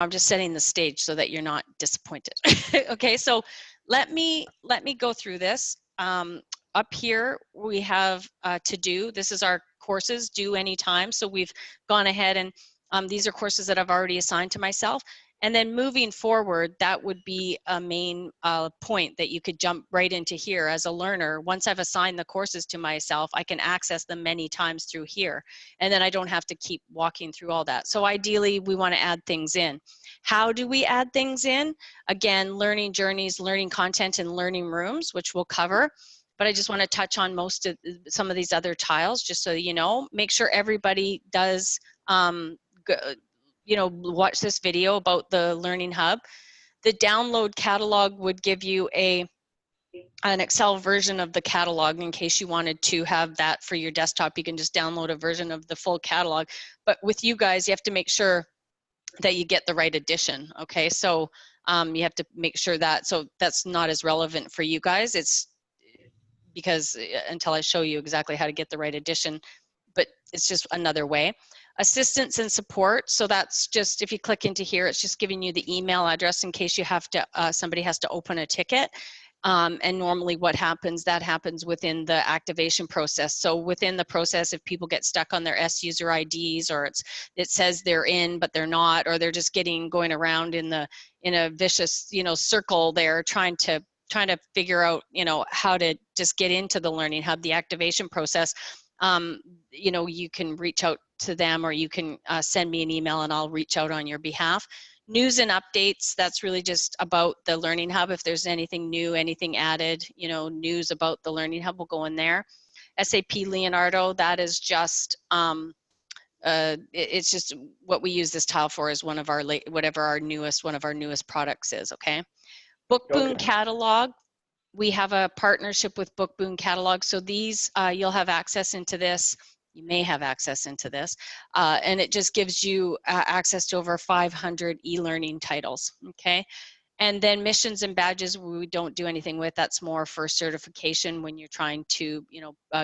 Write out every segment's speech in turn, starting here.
I'm just setting the stage so that you're not disappointed. Okay, so let me go through this. Up here we have to do. This is our courses due anytime. So we've gone ahead and these are courses that I've already assigned to myself. And then moving forward, that would be a main point that you could jump right into here as a learner. Once I've assigned the courses to myself, I can access them many times through here. And then I don't have to keep walking through all that. So ideally, we want to add things in. How do we add things in? Again, learning journeys, learning content, and learning rooms, which we'll cover. But I just want to touch on some of these other tiles, just so you know. Make sure everybody does watch this video about the Learning Hub. The download catalog would give you an Excel version of the catalog in case you wanted to have that for your desktop. You can just download a version of the full catalog. But with you guys, you have to make sure that you get the right edition, okay? So you have to make sure that, so that's not as relevant for you guys. It's because until I show you exactly how to get the right edition, but it's just another way. Assistance and support, so that's just, if you click into here, it's just giving you the email address in case you have to, somebody has to open a ticket. And normally what happens, that happens within the activation process. So within the process, if people get stuck on their S-user IDs, or it says they're in, but they're not, or they're just going around in a vicious, circle there trying to figure out, how to just get into the Learning Hub, the activation process, you can reach out to them, or you can send me an email and I'll reach out on your behalf. News and updates, that's really just about the Learning Hub. If there's anything new, anything added, news about the Learning Hub will go in there. SAP Leonardo, that is just, it's just what we use this tile for, is one of our, one of our newest products is, okay? Bookboon Catalog, we have a partnership with Bookboon Catalog. So these, you'll have access into this. You may have access into this. And it just gives you access to over 500 e-learning titles, okay? And then missions and badges, we don't do anything with. That's more for certification when you're trying to,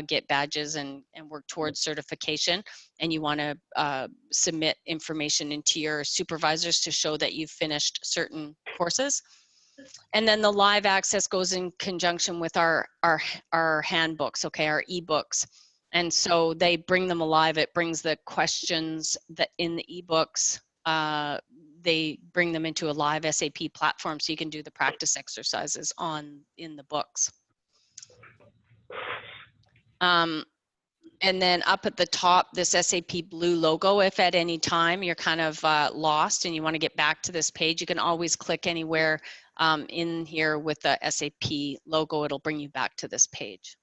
get badges and work towards certification, and you want to submit information into your supervisors to show that you've finished certain courses. And then the live access goes in conjunction with our handbooks, okay, our ebooks. And so they bring them alive. It brings the questions that in the ebooks, they bring them into a live SAP platform, so you can do the practice exercises in the books. And then up at the top, this SAP blue logo, if at any time you're kind of lost and you want to get back to this page, you can always click anywhere in here with the SAP logo. It'll bring you back to this page.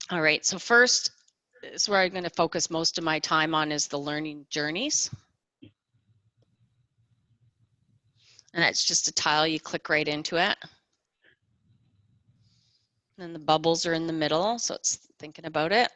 All right, so first, this is where I'm going to focus most of my time on, is the learning journeys. And that's just a tile, you click right into it. And the bubbles are in the middle, so it's thinking about it.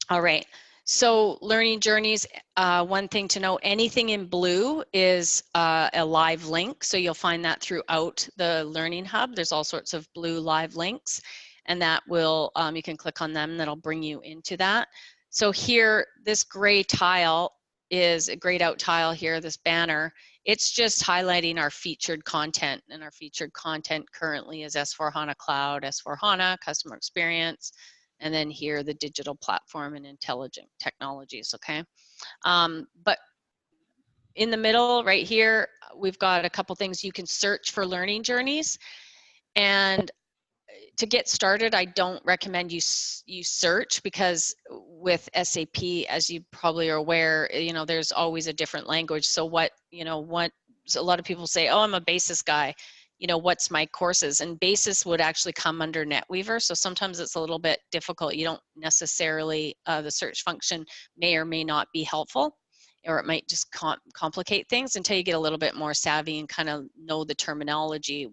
All right, so learning journeys, one thing to know, anything in blue is a live link. So you'll find that throughout the Learning Hub. There's all sorts of blue live links, and that will, you can click on them, and that'll bring you into that. So here, this gray tile is a grayed out tile here, this banner. It's just highlighting our featured content, and our featured content currently is S4HANA Cloud, S4HANA, Customer Experience, and then here the digital platform and intelligent technologies, okay? But in the middle right here, we've got a couple things. You can search for learning journeys, and to get started, I don't recommend you search, because with SAP, as you probably are aware, there's always a different language. So so a lot of people say, oh, I'm a basis guy. What's my courses? And basis would actually come under NetWeaver. So sometimes it's a little bit difficult. You don't necessarily, the search function may or may not be helpful, or it might just complicate things until you get a little bit more savvy and kind of know the terminology.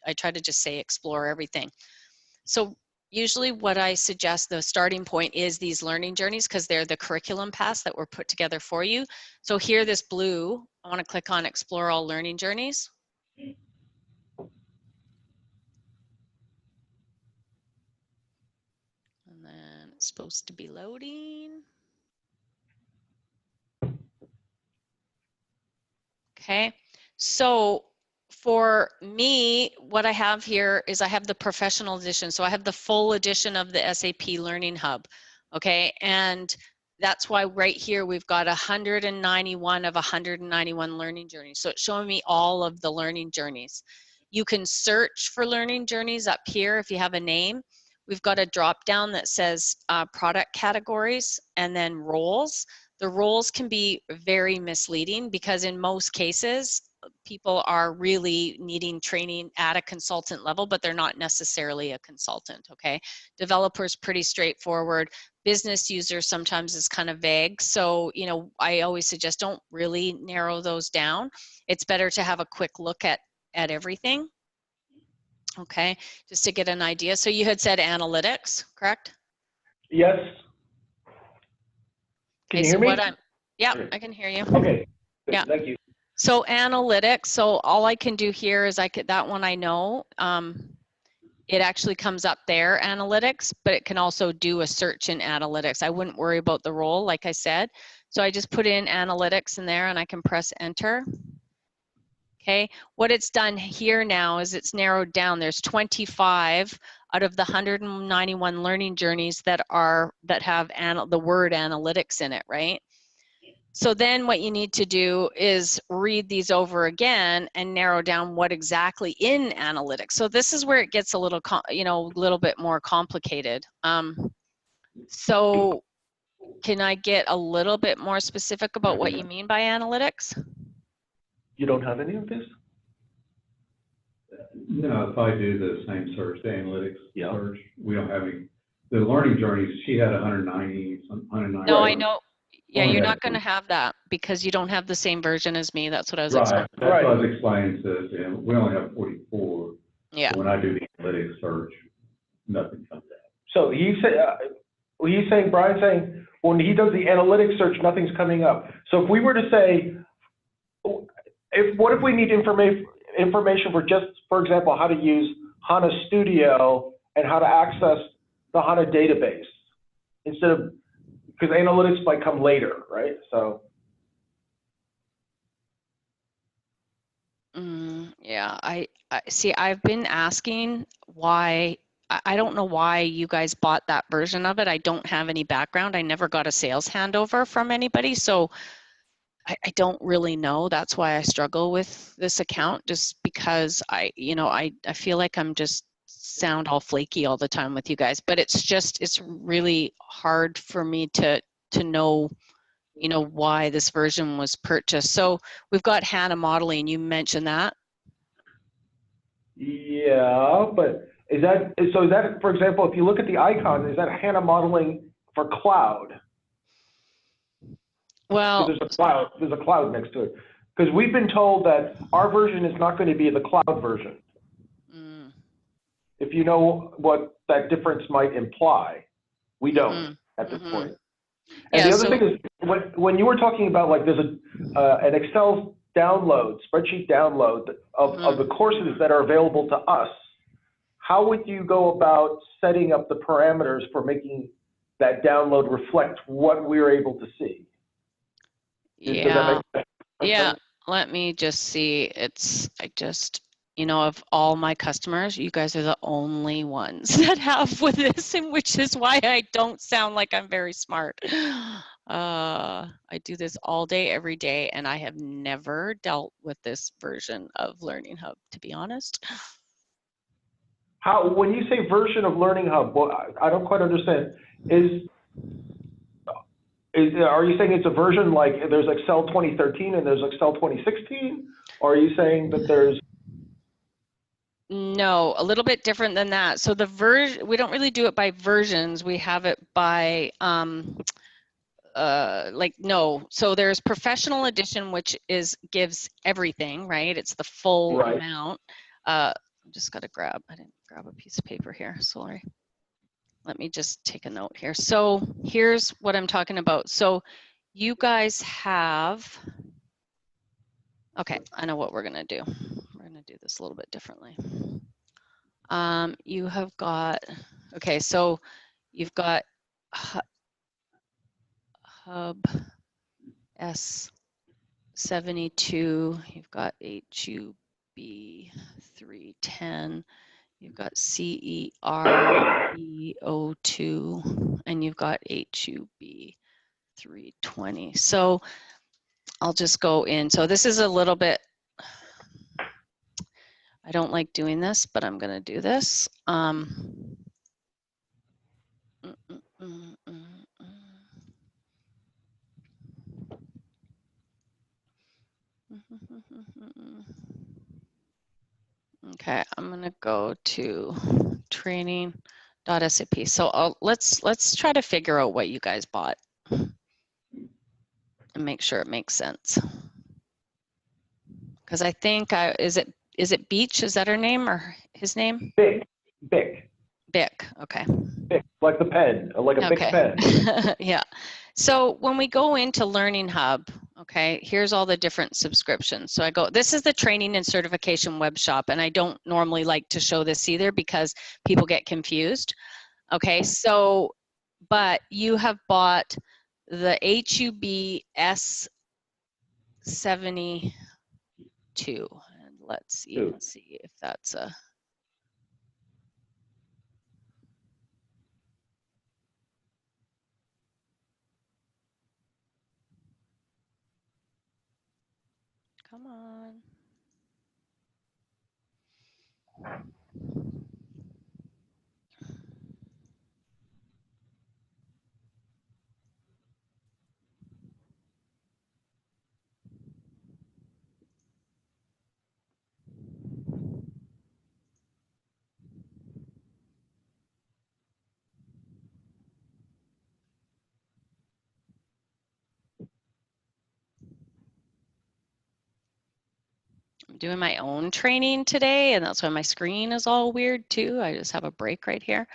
I try to just say explore everything. So usually what I suggest, the starting point is these learning journeys, because they're the curriculum paths that were put together for you. So here, this blue, I want to click on explore all learning journeys. And then it's supposed to be loading. Okay, so for me, what I have here is I have the professional edition. So I have the full edition of the SAP Learning Hub. Okay, and that's why right here we've got 191 of 191 learning journeys. So it's showing me all of the learning journeys. You can search for learning journeys up here if you have a name. We've got a drop down that says product categories and then roles. The roles can be very misleading because in most cases, people are really needing training at a consultant level, but they're not necessarily a consultant, okay? Developers, pretty straightforward. Business users sometimes is kind of vague. So, you know, I always suggest don't really narrow those down. It's better to have a quick look at everything, okay? Just to get an idea. So you had said analytics, correct? Yes. Can you hear me? Yeah, I can hear you. Okay. Good. Yeah. Thank you. So analytics, so all I can do here is that one I know, it actually comes up there, analytics, but it can also do a search in analytics. I wouldn't worry about the role, like I said. So I just put in analytics in there and I can press enter. Okay, what it's done here now is it's narrowed down. There's 25 out of the 191 learning journeys that have the word analytics in it, right? So then what you need to do is read these over again and narrow down what exactly in analytics. So this is where it gets a little, little bit more complicated. So can I get a little bit more specific about what you mean by analytics? You don't have any of this? No, if I do the same search, the analytics search, we don't have any. The learning journeys, she had 190, 190. No, I know. Yeah, you're not going to have that because you don't have the same version as me. That's what I was explaining. That's what I was explaining to him. We only have 44. Yeah. So when I do the analytics search, nothing comes out. So he's saying, Brian's saying, when he does the analytics search, nothing's coming up. So if we were to say, what if we need information for just, for example, how to use HANA Studio and how to access the HANA database instead of, because analytics might come later, right? So. Yeah, I see. I've been asking why. I don't know why you guys bought that version of it. I don't have any background. I never got a sales handover from anybody, so I don't really know. That's why I struggle with this account, just because I feel like I'm just sound all flaky all the time with you guys. But it's really hard for me to know, why this version was purchased. So we've got HANA modeling. You mentioned that. Yeah, but is that, for example, if you look at the icon, is that HANA modeling for cloud? Well, there's a cloud next to it. Because we've been told that our version is not going to be the cloud version. If you know what that difference might imply, we don't at this point. And the other thing is, when you were talking about, like, there's an Excel download, spreadsheet download of the courses that are available to us, how would you go about setting up the parameters for making that download reflect what we're able to see? Yeah, let me just see. Of all my customers, you guys are the only ones that have with this, and which is why I don't sound like I'm very smart. I do this all day, every day, and I have never dealt with this version of Learning Hub, to be honest. When you say version of Learning Hub, well, I don't quite understand. Are you saying it's a version like there's Excel 2013 and there's Excel 2016? Or are you saying that there's... No, a little bit different than that. So we don't really do it by versions. We have it by, so there's professional edition, which gives everything, right? It's the full amount. I just got to I didn't grab a piece of paper here, sorry. Let me just take a note here. So here's what I'm talking about. So you guys have, okay, I know what we're gonna do. We're gonna do this a little bit differently. You have got, okay, so you've got Hub S 72, you've got HUB 310, you've got CEREO2, and you've got HUB 320. So I'll just go in. So this is a little bit, I don't like doing this, but I'm going to do this. Okay, I'm going to go to training.sap. So let's try to figure out what you guys bought and make sure it makes sense. Because I think is it Beach? Is that her name or his name? Bic. Bic. Okay. Bic, like the pen, like a Bic pen. Yeah. So when we go into Learning Hub, okay, here's all the different subscriptions. So I go, this is the training and certification web shop, and I don't normally like to show this either because people get confused. Okay, so, but you have bought the HUB S72, and let's even see if that's a, come on. I'm doing my own training today, and that's why my screen is all weird too. I just have a break right here.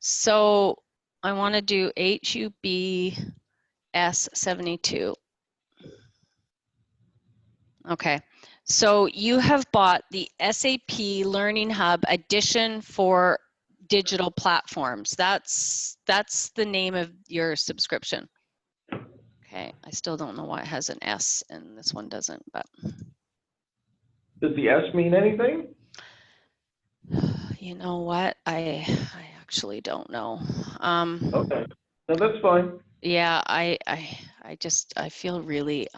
So I want to do HUB S72. Okay, so you have bought the SAP Learning Hub edition for digital platforms. That's the name of your subscription. Okay, I still don't know why it has an S and this one doesn't, but. Does the S mean anything? You know what? I actually don't know. Okay, no, that's fine. Yeah, I feel really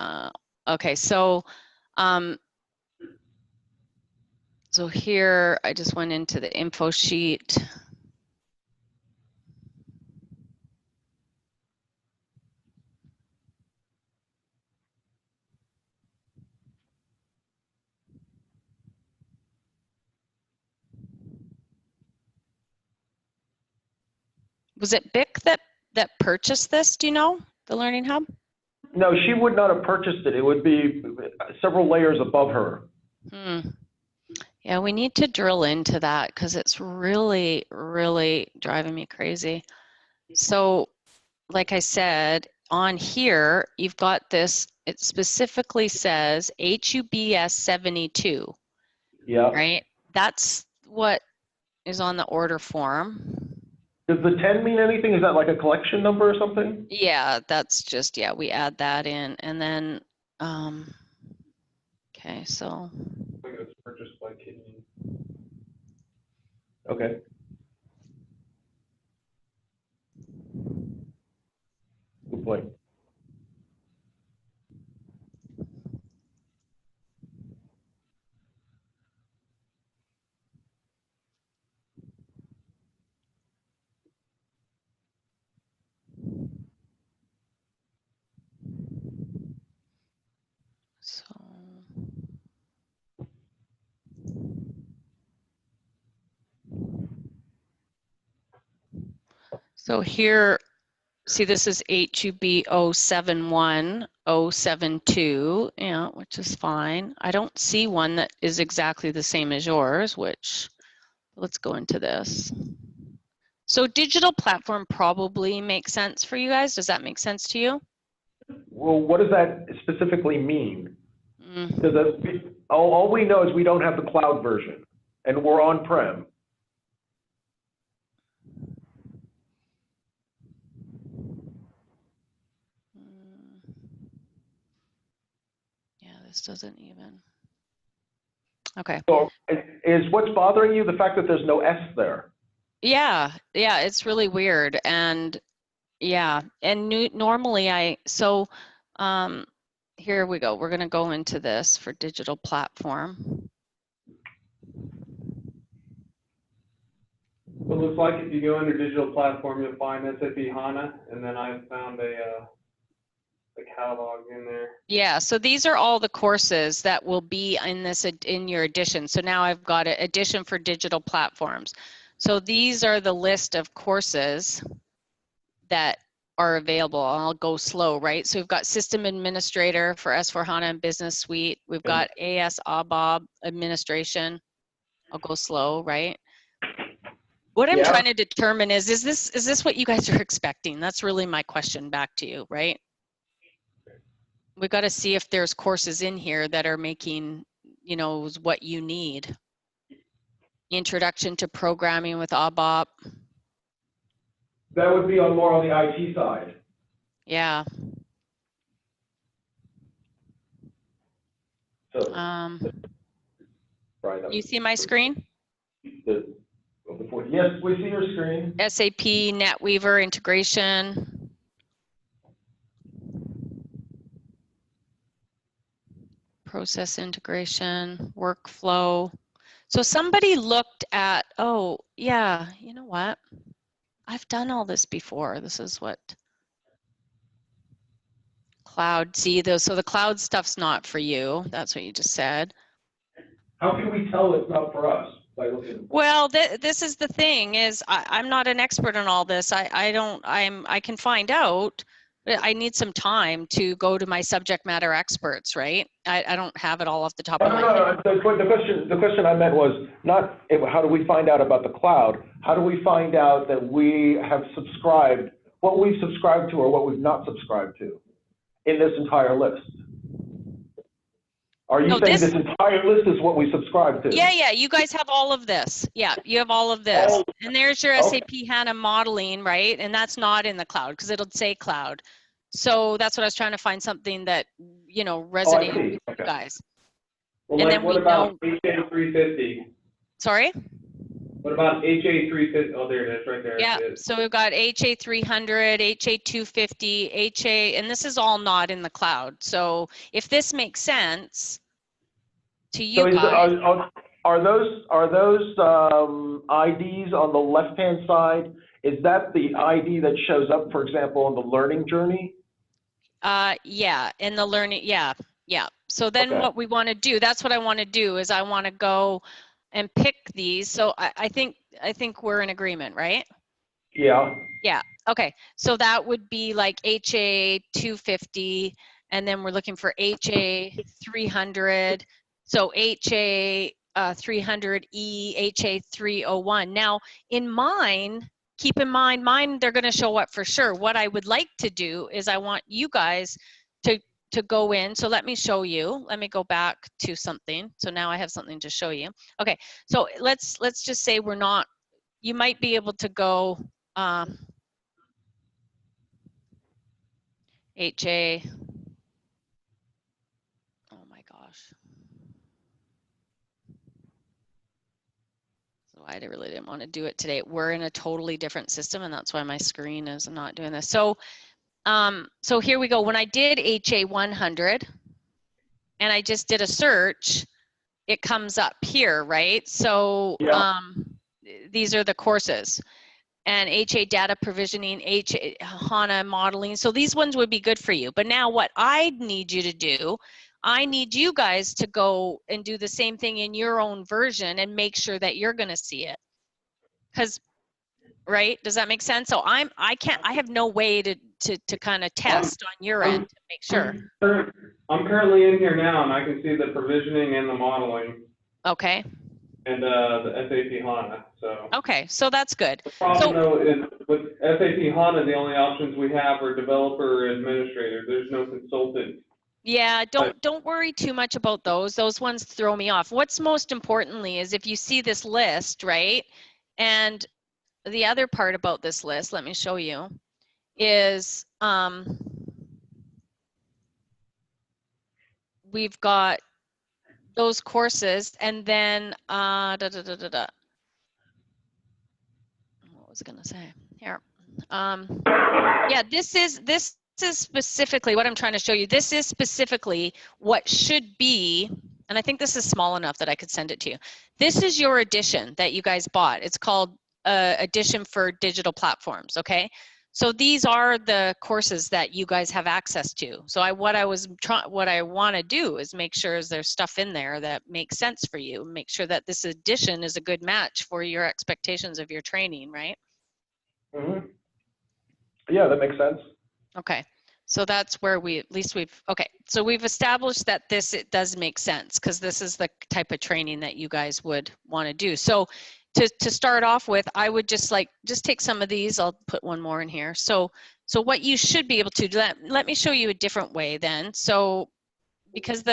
okay. So, so here I just went into the info sheet. Was it Bic that purchased this? Do you know, the Learning Hub? No, she would not have purchased it. It would be several layers above her. Yeah, we need to drill into that because it's really, really driving me crazy. So, like I said, on here, you've got this, it specifically says HUBS 72. Yeah. Right? That's what is on the order form. Does the 10 mean anything? Is that like a collection number or something? Yeah, that's just, yeah, we add that in. And then, okay, so. I think it's purchased by Kidney. Okay. Good point. So here, see, this is HUB 071072, yeah, which is fine. I don't see one that is exactly the same as yours, which, let's go into this. So digital platform probably makes sense for you guys. Does that make sense to you? Well, what does that specifically mean? Because all we know is we don't have the cloud version, and we're on-prem. Yeah, this doesn't even. Okay. So is what's bothering you the fact that there's no S there? Yeah, it's really weird. And yeah, and normally here we go. We're going to go into this for digital platform. Well, it looks like if you go under digital platform, you'll find SAP HANA, and then I found a catalog in there. Yeah, so these are all the courses that will be in your edition. So now I've got an edition for digital platforms. So these are the list of courses that are available. I'll go slow, right? So we've got System Administrator for S4HANA and Business Suite. We've got AS ABAP Administration. I'll go slow, right? What I'm trying to determine is this what you guys are expecting? That's really my question back to you, right? We've got to see if there's courses in here that are making, you know, what you need. Introduction to Programming with ABAP. That would be more on the IT side. Yeah. So, you see my screen? Yes, we see your screen. SAP NetWeaver integration. Process integration, workflow. So somebody looked at, oh, yeah, you know what? I've done all this before. This is what cloud, see those. So the cloud stuff's not for you. That's what you just said. How can we tell it's not for us? By looking. Well, this is the thing is I'm not an expert on all this. I can find out, but I need some time to go to my subject matter experts, right? I don't have it all off the top of my head. The question I meant was not how do we find out about the cloud? How do we find out that we have subscribed, what we've subscribed to or what we've not subscribed to in this entire list? Are you saying this entire list is what we subscribe to? Yeah, you guys have all of this. Yeah, you have all of this. And there's your SAP HANA modeling, right? And that's not in the cloud because it'll say cloud. So that's what I was trying to find, something that, you know, resonates with you guys. Well, and like, then what about HA350? Sorry? What about HA350? Oh, there it is, right there. Yeah, so we've got HA300, HA250, HA, and this is all not in the cloud. So if this makes sense to you guys. Are those IDs on the left-hand side? Is that the ID that shows up, for example, on the learning journey? Yeah, in the learning, yeah. So then what we want to do, that's what I want to do, is I want to go and pick these. So I think we're in agreement, right? Yeah. Yeah, okay. So that would be like HA250, and then we're looking for HA300. So HA300E, HA301. Now, in mine, keep in mind, mine, they're going to show up for sure. What I would like to do is I want you guys to go in. So let me show you. Let me go back to something. So now I have something to show you. Okay, so let's just say we're not, you might be able to go HA, oh my gosh. So I really didn't want to do it today. We're in a totally different system, and that's why my screen is not doing this. So so here we go. When I did HA100 and I just did a search, it comes up here, right? So these are the courses, and HA data provisioning, HA HANA modeling. So these ones would be good for you. But now what I need you to do, I need you guys to go and do the same thing in your own version and make sure that you're going to see it. Because, right? Does that make sense? So I have no way to kind of test on your end to make sure. I'm currently in here now, and I can see the provisioning and the modeling. Okay. And the SAP HANA. So. Okay, so that's good. The problem though is with SAP HANA, the only options we have are developer or administrator. There's no consultant. Yeah, don't worry too much about those. Those ones throw me off. What's most importantly is if you see this list, right? And the other part about this list, let me show you, is we've got those courses, and then what was I going to say here? Yeah, this is specifically what I'm trying to show you. This is specifically what should be, and I think this is small enough that I could send it to you. This is your edition that you guys bought. It's called Edition for Digital Platforms, okay? So these are the courses that you guys have access to. So what I want to do is make sure there's stuff in there that makes sense for you. Make sure that this edition is a good match for your expectations of your training, right? Mm-hmm. Yeah, that makes sense. Okay, so that's where so we've established that it does make sense, because this is the type of training that you guys would want to do. So to start off with, I would just take some of these. I'll put one more in here. So what you should be able to do, let me show you a different way then. So because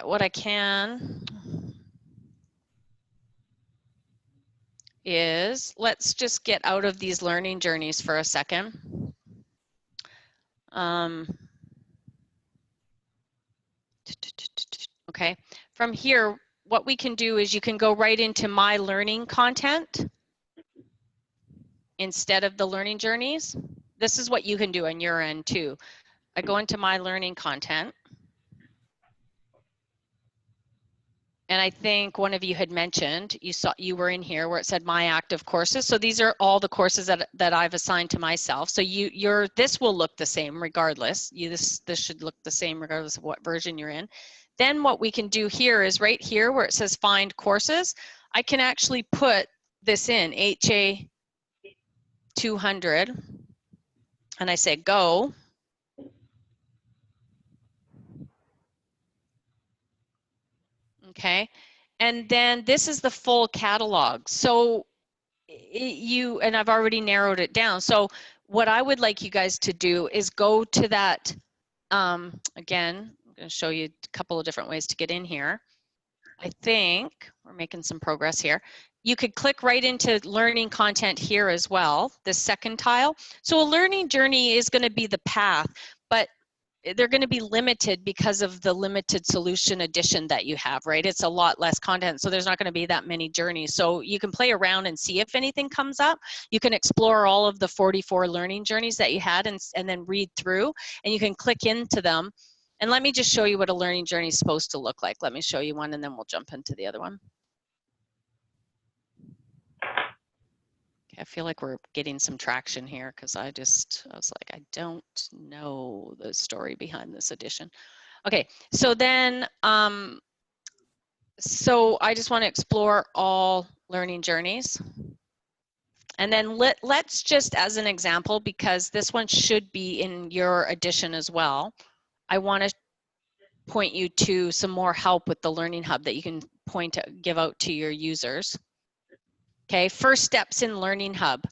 what I can is, let's just get out of these learning journeys for a second. Okay, from here, what we can do is you can go right into my learning content instead of the learning journeys. This is what you can do on your end too. I go into my learning content. And I think one of you had mentioned, you were in here where it said my active courses. So these are all the courses that I've assigned to myself. So this will look the same regardless. This should look the same regardless of what version you're in. Then what we can do here is right here where it says find courses, I can actually put this in HA 200 and I say go. Okay, and then this is the full catalog. So and I've already narrowed it down. So what I would like you guys to do is go to that, again, I'm going to show you a couple of different ways to get in here. I think we're making some progress here. You could click right into learning content here as well, this second tile. So a learning journey is going to be the path, but they're going to be limited because of the limited solution edition that you have, right? It's a lot less content, so there's not going to be that many journeys. So you can play around and see if anything comes up. You can explore all of the 44 learning journeys that you had and then read through, and you can click into them. And let me just show you what a learning journey is supposed to look like. Let me show you one, and then we'll jump into the other one. I feel like we're getting some traction here because I was like, I don't know the story behind this edition. Okay, so then, so I just want to explore all learning journeys. And then let's just, as an example, because this one should be in your edition as well, I want to point you to some more help with the Learning Hub that you can give out to your users. Okay, first steps in Learning Hub.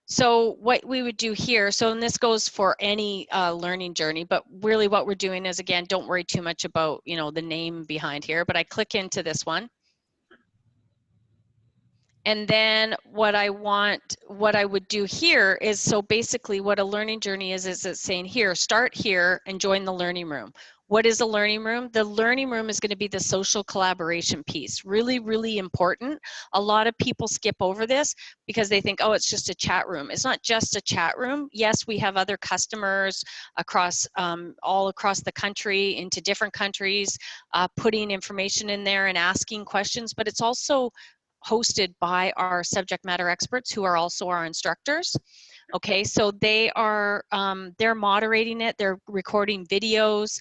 So what we would do here, and this goes for any learning journey, but really what we're doing is, again, don't worry too much about, the name behind here, but I click into this one. And then what I would do here is, so basically what a learning journey is it's saying here, start here and join the learning room. What is a learning room? The learning room is going to be the social collaboration piece. Really, really important. A lot of people skip over this because they think, oh, it's just a chat room. It's not just a chat room. Yes, we have other customers across all across the country, into different countries, putting information in there and asking questions, but it's also hosted by our subject matter experts who are also our instructors. Okay, so they're moderating it, they're recording videos,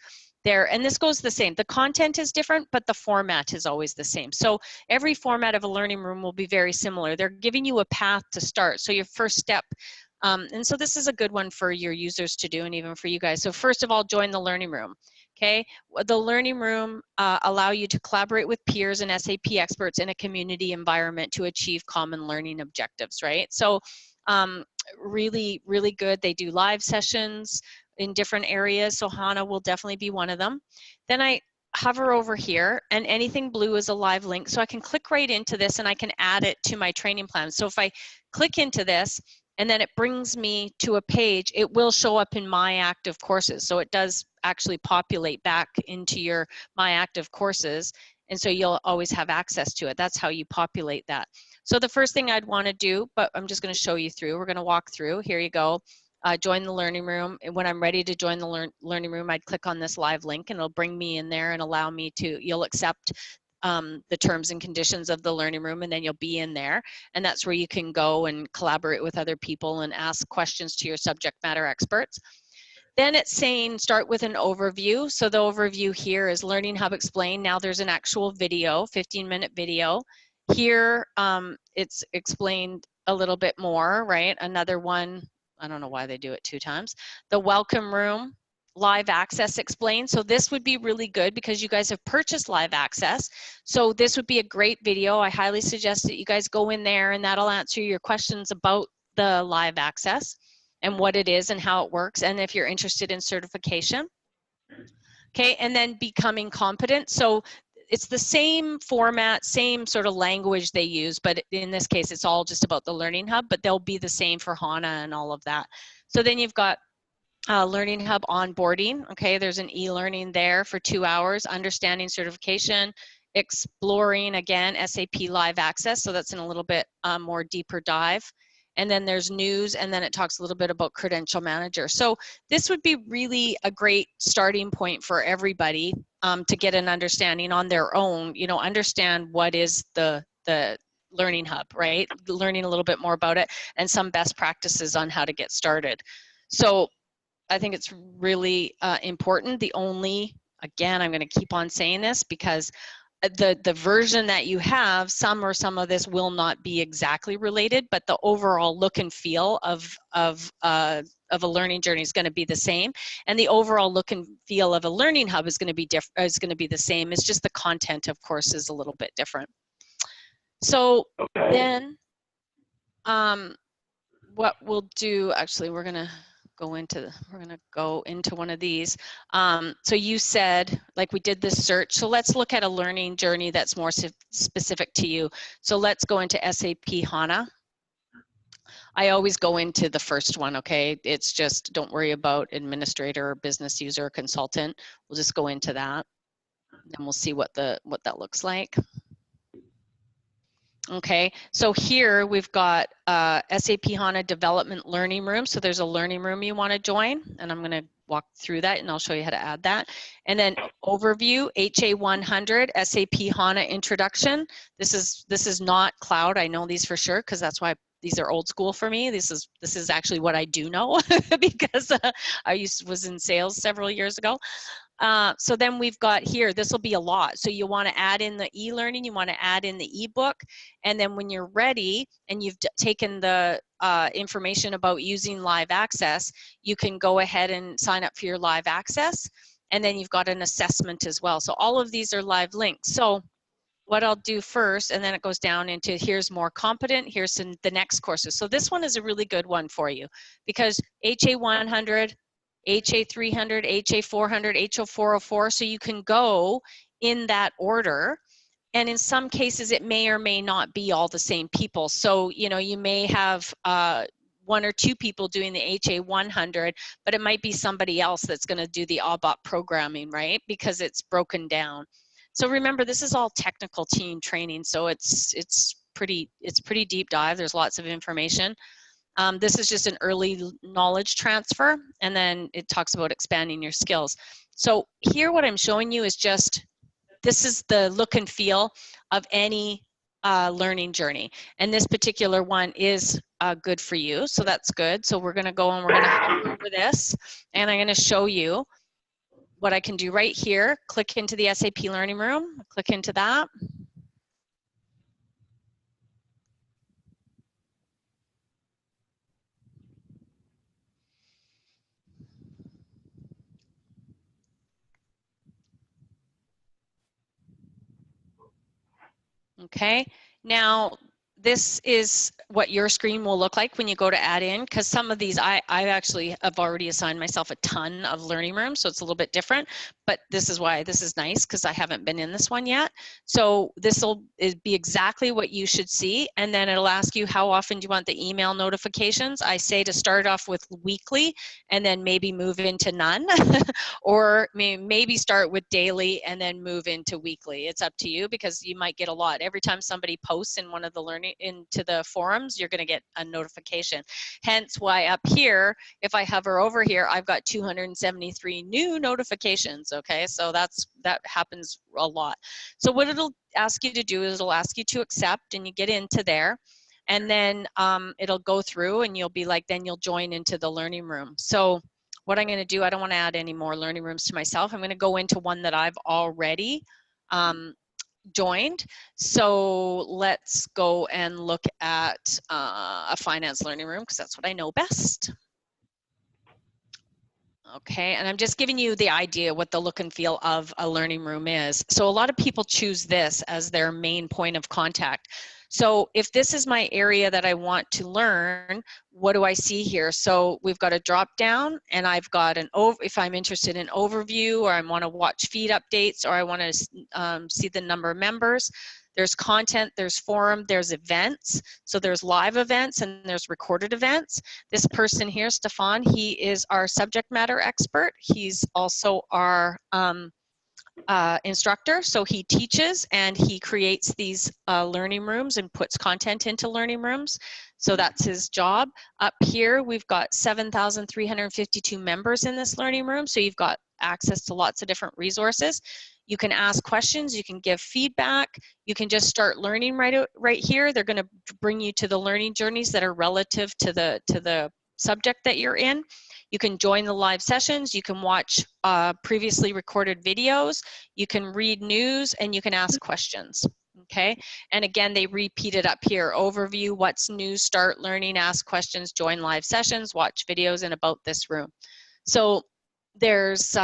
and this goes the same. The content is different, but the format is always the same. So every format of a learning room will be very similar. They're giving you a path to start. So your first step, and so this is a good one for your users to do, and even for you guys. So first of all, join the learning room. Okay, the learning room allow you to collaborate with peers and SAP experts in a community environment to achieve common learning objectives, right? So really, really good. They do live sessions in different areas, so HANA will definitely be one of them. Then I hover over here, and anything blue is a live link, so I can click right into this and I can add it to my training plan. So if I click into this, and then it brings me to a page, it will show up in my active courses. So it does actually populate back into your My Active Courses. And so you'll always have access to it. That's how you populate that. So the first thing I'd want to do, but I'm just going to show you through. We're going to walk through. Here you go. Join the learning room. And when I'm ready to join the learning room, I'd click on this live link and it'll bring me in there and allow me to, you'll accept the terms and conditions of the learning room, and then you'll be in there. And that's where you can go and collaborate with other people and ask questions to your subject matter experts. Then it's saying start with an overview. So the overview here is Learning Hub Explained. Now there's an actual video, 15-minute video. Here it's explained a little bit more, right? Another one, I don't know why they do it 2 times. The Welcome Room, Live Access Explained. So this would be really good because you guys have purchased Live Access. So this would be a great video. I highly suggest that you guys go in there and that'll answer your questions about the Live Access and what it is and how it works, and if you're interested in certification. Okay, and then Becoming Competent. So it's the same format, same sort of language they use, but in this case, it's all just about the Learning Hub, but they'll be the same for HANA and all of that. So then you've got Learning Hub Onboarding. Okay, there's an e-learning there for 2 hours, Understanding Certification, Exploring, again, SAP Live Access. So that's in a little bit more deeper dive. And then there's news, and then it talks a little bit about Credential Manager. So this would be really a great starting point for everybody to get an understanding on their own, you know, understand what is the Learning Hub, right? Learning a little bit more about it and some best practices on how to get started. So I think it's really important. The only, again, I'm going to keep on saying this because the version that you have, some of this will not be exactly related, but the overall look and feel of a learning journey is going to be the same, and the overall look and feel of a Learning Hub is going to be the same. It's just the content, of course, is a little bit different. So then, what we'll do, actually, we're going to go into one of these. So you said, like, we did this search. So let's look at a learning journey that's more specific to you. So let's go into SAP HANA. I always go into the first one, okay? It's just, don't worry about administrator, business user, consultant. We'll just go into that, and we'll see what that looks like. Okay, so here we've got SAP HANA Development Learning Room. So there's a learning room you want to join, and I'm going to walk through that and I'll show you how to add that. And then Overview, HA100, SAP HANA Introduction. This is not cloud. I know these for sure because that's why these are old school for me. This is actually what I do know because I was in sales several years ago. So then we've got here, this will be a lot. So you want to add in the e-learning, you want to add in the ebook, and then when you're ready and you've taken the information about using Live Access, you can go ahead and sign up for your Live Access, and then you've got an assessment as well. So all of these are live links. So what I'll do first, and then it goes down into here's more competent, here's the next courses. So this one is a really good one for you because HA100, HA300, HA400, HO404, so you can go in that order. And in some cases, it may or may not be all the same people. So, you know, you may have 1 or 2 people doing the HA100, but it might be somebody else that's going to do the ABAP programming, right? Because it's broken down. So remember, this is all technical team training, so it's pretty deep dive. There's lots of information. This is just an early knowledge transfer, and then it talks about expanding your skills. So here what I'm showing you is just, this is the look and feel of any learning journey. And this particular one is good for you, so that's good. So we're gonna go and we're gonna hover over this, and I'm gonna show you what I can do right here. Click into the SAP Learning Room, click into that. Okay, now this is what your screen will look like when you go to add in, because some of these I actually have already assigned myself a ton of learning rooms, so it's a little bit different, but this is why this is nice, because I haven't been in this one yet. So this will be exactly what you should see, and then it'll ask you how often do you want the email notifications. I say to start off with weekly and then maybe move into none or maybe start with daily and then move into weekly. It's up to you, because you might get a lot. Every time somebody posts in one of the into the forums, you're going to get a notification. Hence why up here, if I hover over here, I've got 273 new notifications. Okay, so that happens a lot. So what it'll ask you to do is it'll ask you to accept, and you get into there, and then it'll go through, and you'll be like, then you'll join into the learning room. So what I'm going to do, I don't want to add any more learning rooms to myself. I'm going to go into one that I've already joined. So let's go and look at a finance learning room, because that's what I know best. Okay, and I'm just giving you the idea what the look and feel of a learning room is. So a lot of people choose this as their main point of contact. So if this is my area that I want to learn, what do I see here? So we've got a drop down, and I've got if I'm interested in overview, or I want to watch feed updates, or I want to see the number of members. There's content, there's forum, there's events. So there's live events and there's recorded events. This person here, Stefan, he is our subject matter expert. He's also our instructor. So he teaches and he creates these learning rooms and puts content into learning rooms. So that's his job. Up here, we've got 7,352 members in this learning room. So you've got access to lots of different resources. You can ask questions, you can give feedback, you can just start learning right here. They're going to bring you to the learning journeys that are relative to the subject that you're in. You can join the live sessions, you can watch previously recorded videos, you can read news, and you can ask questions. Okay, and again, they repeat it up here: overview, what's new, start learning, ask questions, join live sessions, watch videos, and about this room. So there's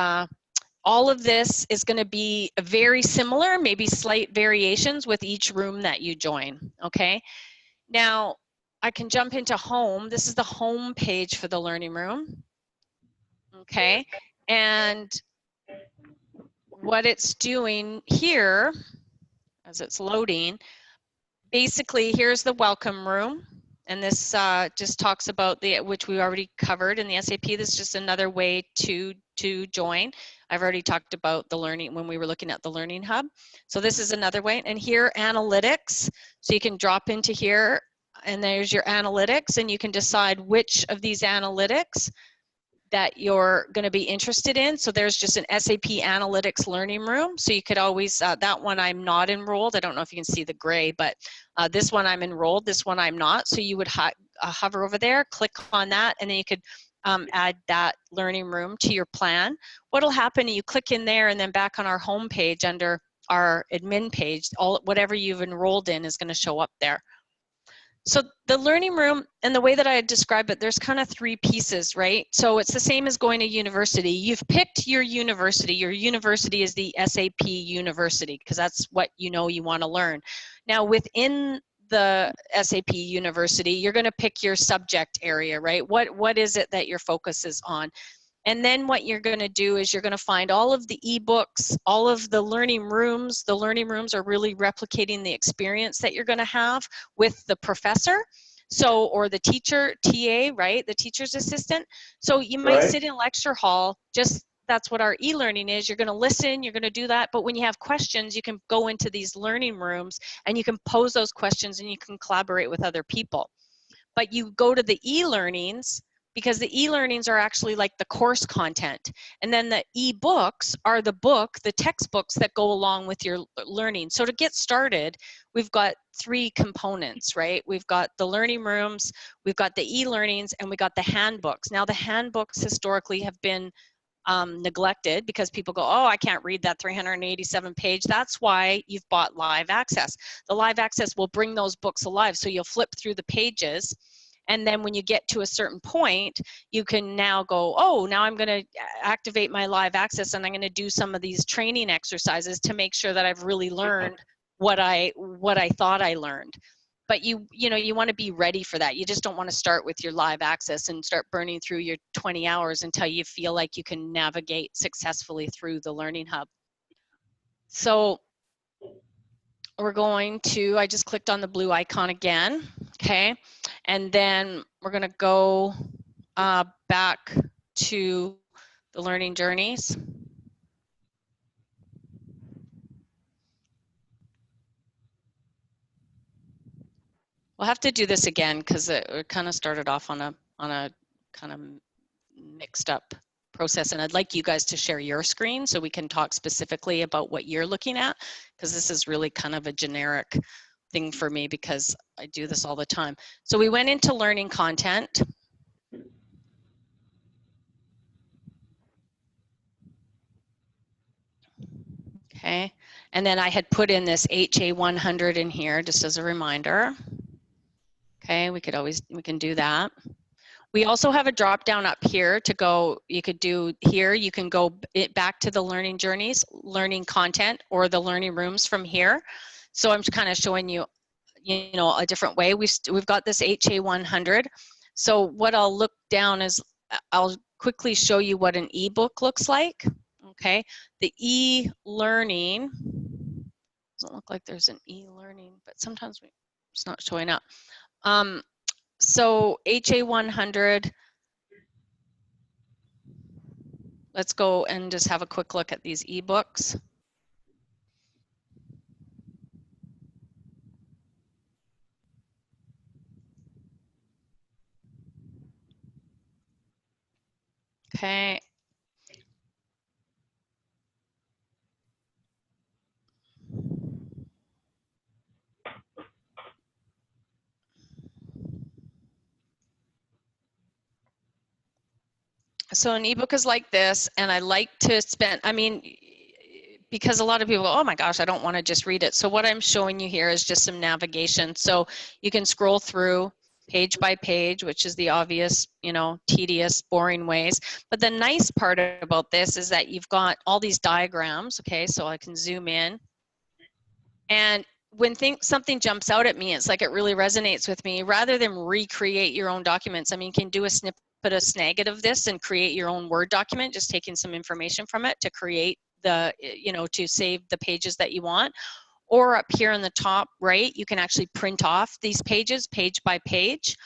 all of this is going to be very similar, maybe slight variations with each room that you join. Okay, now I can jump into home. This is the home page for the learning room. Okay, and what it's doing here as it's loading, basically here's the welcome room, and this just talks about which we already covered in the SAP. This is just another way to join. I've already talked about the learning when we were looking at the Learning Hub. So this is another way. And here, analytics. So you can drop into here, and there's your analytics, and you can decide which of these analytics that you're going to be interested in. So there's just an SAP Analytics Learning Room. So you could always, that one I'm not enrolled. I don't know if you can see the gray, but this one I'm enrolled, this one I'm not. So you would hover over there, click on that, and then you could add that learning room to your plan. What'll happen, you click in there, and then back on our home page under our admin page, whatever you've enrolled in is going to show up there. So the learning room, and the way that I describe it, there's kind of three pieces, right? So it's the same as going to university. You've picked your university. Your university is the SAP University, because that's what you know you want to learn. Now within the SAP University, you're going to pick your subject area, right? What is it that your focus is on? And then what you're going to do is you're going to find all of the ebooks, all of the learning rooms. The learning rooms are really replicating the experience that you're going to have with the professor, so, or the teacher, TA, right? The teacher's assistant. So you might sit in lecture hall, just that's what our e-learning is. You're going to listen, you're going to do that. But when you have questions, you can go into these learning rooms and you can pose those questions and you can collaborate with other people. But you go to the e-learnings, because the e-learnings are actually like the course content. And then the e-books are the textbooks that go along with your learning. So to get started, we've got three components, right? We've got the learning rooms, we've got the e-learnings, and we got the handbooks. Now the handbooks historically have been neglected because people go, oh, I can't read that 387 page. That's why you've bought Live Access. The Live Access will bring those books alive. So you'll flip through the pages, and then when you get to a certain point, you can now go, oh, now I'm going to activate my Live Access, and I'm going to do some of these training exercises to make sure that I've really learned what I thought I learned. but you know, you want to be ready for that. You just don't want to start with your live access and start burning through your 20 hours until you feel like you can navigate successfully through the Learning Hub. So we're going to, I just clicked on the blue icon again, okay? And then we're going to go back to the learning journeys. We'll have to do this again because it kind of started off on a kind of mixed up process, and I'd like you guys to share your screen so we can talk specifically about what you're looking at, because this is really kind of a generic thing for me because I do this all the time. So we went into learning content. Okay, and then I had put in this HA100 in here just as a reminder. Okay, we can do that. We also have a drop down up here to go, you could do here, you can go back to the learning journeys, learning content, or the learning rooms from here. So I'm kind of showing you, you know, a different way. We've got this HA100. So what I'll look down is, I'll quickly show you what an ebook looks like. Okay, the e-learning, doesn't look like there's an e-learning, but sometimes it's not showing up. So HA100, let's go and just have a quick look at these ebooks. Okay. So an ebook is like this, and I like to spend, I mean, because a lot of people, oh my gosh, I don't want to just read it. So what I'm showing you here is just some navigation. So you can scroll through page by page, which is the obvious, you know, tedious, boring ways. But the nice part about this is that you've got all these diagrams, okay? So I can zoom in. And when something jumps out at me, it's like it really resonates with me. Rather than recreate your own documents, I mean, you can do a snippet, a snagit of this and create your own Word document, just taking some information from it to create the, you know, to save the pages that you want. Or up here in the top right, you can actually print off these pages, page by page.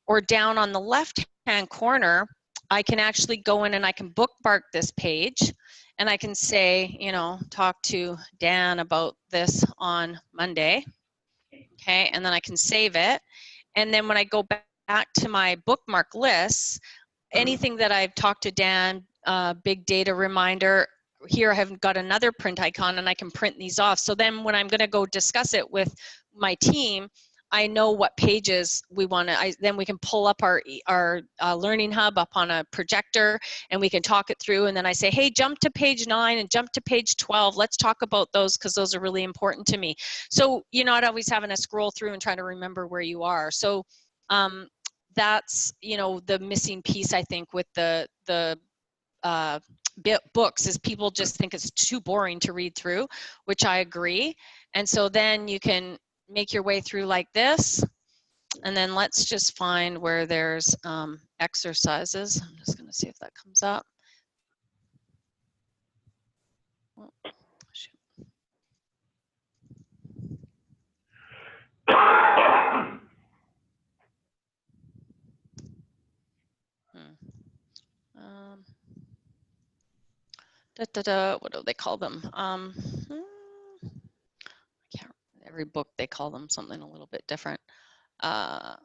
Or down on the left-hand corner, I can actually go in and I can bookmark this page. And I can say, you know, talk to Dan about this on Monday, okay? And then I can save it. And then when I go back to my bookmark lists, anything that I've talked to Dan, big data reminder, here I have got another print icon and I can print these off. So then when I'm gonna go discuss it with my team, I know what pages we want to, then we can pull up our Learning Hub up on a projector and we can talk it through, and then I say, hey, jump to page 9 and jump to page 12. Let's talk about those because those are really important to me. So you're not always having to scroll through and try to remember where you are. So that's, you know, the missing piece, I think, with the books is people just think it's too boring to read through, which I agree. And so then you can make your way through like this, and then let's just find where there's exercises. I'm just going to see if that comes up. Oh, shoot. What do they call them? Every book they call them something a little bit different. Oh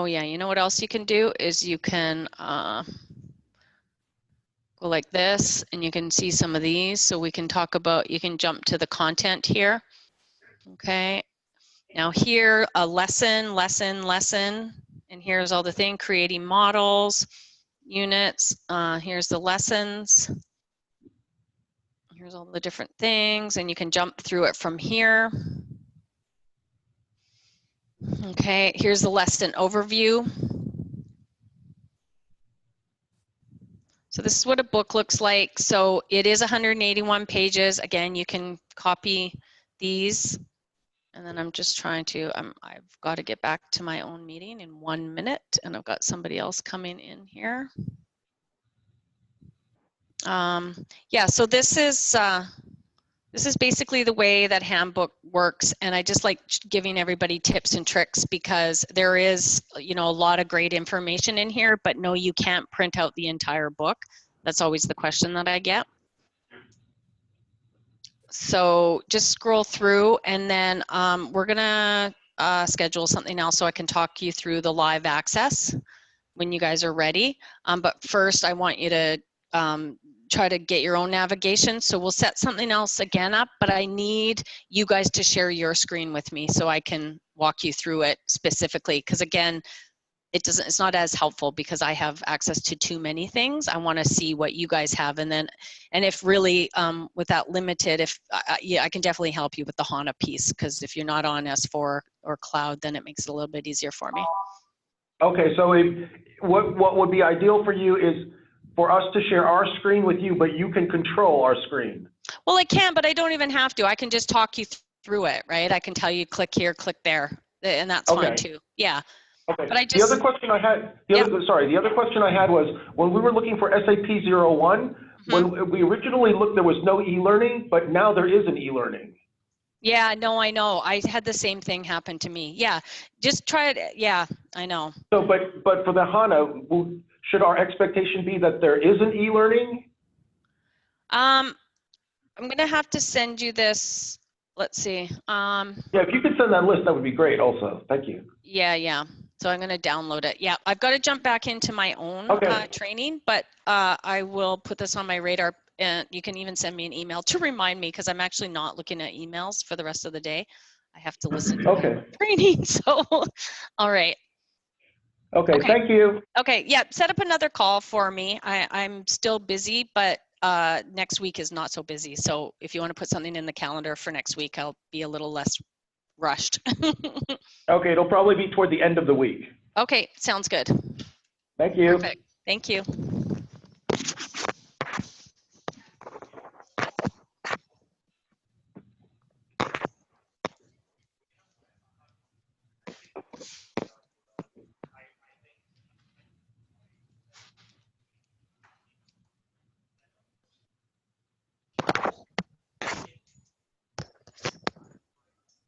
yeah, you know what else you can do is you can go like this, and you can see some of these. So we can talk about, you can jump to the content here. Okay, now here a lesson, and here's all the thing, creating models, units. Here's the lessons. Here's all the different things, and you can jump through it from here. Okay, here's the lesson overview. So this is what a book looks like. So it is 181 pages. Again, you can copy these And then I'm just trying to, I've got to get back to my own meeting in 1 minute, and I've got somebody else coming in here. Yeah, so this is basically the way that handbook works, and I just like giving everybody tips and tricks because there is, you know, a lot of great information in here, but no, you can't print out the entire book. That's always the question that I get. So just scroll through, and then we're gonna schedule something else so I can talk you through the live access when you guys are ready. But first I want you to try to get your own navigation. So we'll set something else again up, but I need you guys to share your screen with me so I can walk you through it specifically. Because again, it's not as helpful because I have access to too many things. I want to see what you guys have, and if really with that limited, yeah, I can definitely help you with the HANA piece, because if you're not on S4 or cloud, then it makes it a little bit easier for me. Okay, so what would be ideal for you is for us to share our screen with you, but you can control our screen. Well, I can, but I don't even have to. I can just talk you through it, right? I can tell you click here, click there, and that's fine too. Yeah. Okay. But the other question I had, the other question I had was when we were looking for SAP 01, when we originally looked, there was no e-learning, but now there is an e-learning. Yeah, no, I know. I had the same thing happen to me. Yeah, just try it. Yeah, I know. So, but for the HANA, should our expectation be that there is an e-learning? I'm gonna have to send you this. Let's see. Yeah, if you could send that list, that would be great. Also, thank you. Yeah. So I'm gonna download it. Yeah, I've got to jump back into my own training, but I will put this on my radar. And you can even send me an email to remind me, because I'm actually not looking at emails for the rest of the day. I have to listen to the training. So, all right. Okay, thank you. Okay, yeah, set up another call for me. I'm still busy, but next week is not so busy. So if you want to put something in the calendar for next week, I'll be a little less rushed. Okay, it'll probably be toward the end of the week. Okay, sounds good. Thank you. Perfect. Thank you.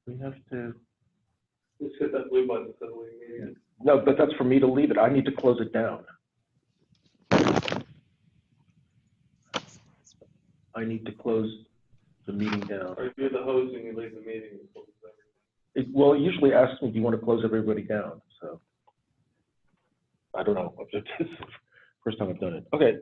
We have to. Just hit that blue button so we meeting it. No, but that's for me to leave it. I need to close it down. I need to close the meeting down. Or if you're the host and you leave the meeting, it closes everything. Well, it usually asks me, do you want to close everybody down? So I don't know. It's the first time I've done it. Okay.